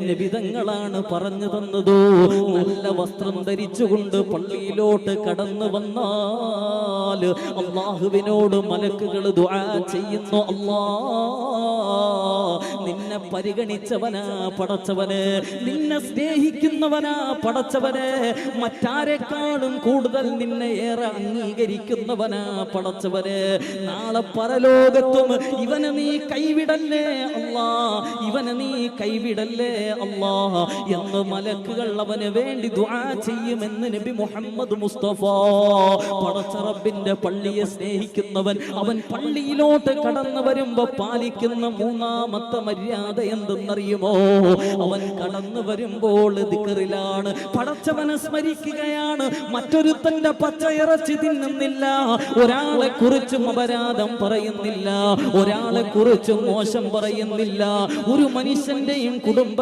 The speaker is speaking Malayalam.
നബിതങ്ങളാണ് പറഞ്ഞു തന്നതോ. നല്ല വസ്ത്രം ധരിച്ചുകൊണ്ട് പള്ളിയിലോട്ട് കടന്നു വന്നാൽ അല്ലാഹുവിനോട് മലക്കുകൾ ദുആ ചെയ്യുന്നു, അല്ലാ നിന്നെ പരിഗണിച്ചവനാ പടച്ചവന്, നിന്നെ സ്നേഹിക്കുന്നവനാ പടച്ചവന്, മറ്റാരെക്കാളും കൂടുതൽ നിന്നെ ഏറെ അംഗീകരിക്കുന്നവനാ പടച്ചവന്. നാളെ പരലോകത്തും ഇവനെ നീ കൈവിടല്ലേ അല്ലാ, ഇവനെ നീ കൈവിടല്ലേ അല്ലാ എന്ന് മലക്കുകൾ അവന് വേണ്ടി ദുആ ചെയ്യുമെന്ന് നബി മുഹമ്മദ് മുസ്തഫ. പടച്ച റബ്ബിന്റെ പള്ളിയെ സ്നേഹിക്കുന്നവൻ അവൻ പള്ളിയിലോട്ട് കടന്നു വരുമ്പോ പാലിക്കുന്ന മൂന്നാമത്തെ മര്യാദ എന്തെന്നറിയുമോ? അവൻ കടന്നു വരുമ്പോൾ ദിക്റിലാണ്, പടച്ചവനെ സ്മരിക്കുകയാണ്. മറ്റൊരുത്തന്റെ പച്ചയിറച്ചി തിന്നുന്നില്ല, ഒരാളെ കുറിച്ചും അപരാധം പറയുന്നില്ല, ഒരാളെ കുറിച്ചും മോശം പറയുന്നില്ല. ഒരു മനുഷ്യന്റെയും കുടുംബ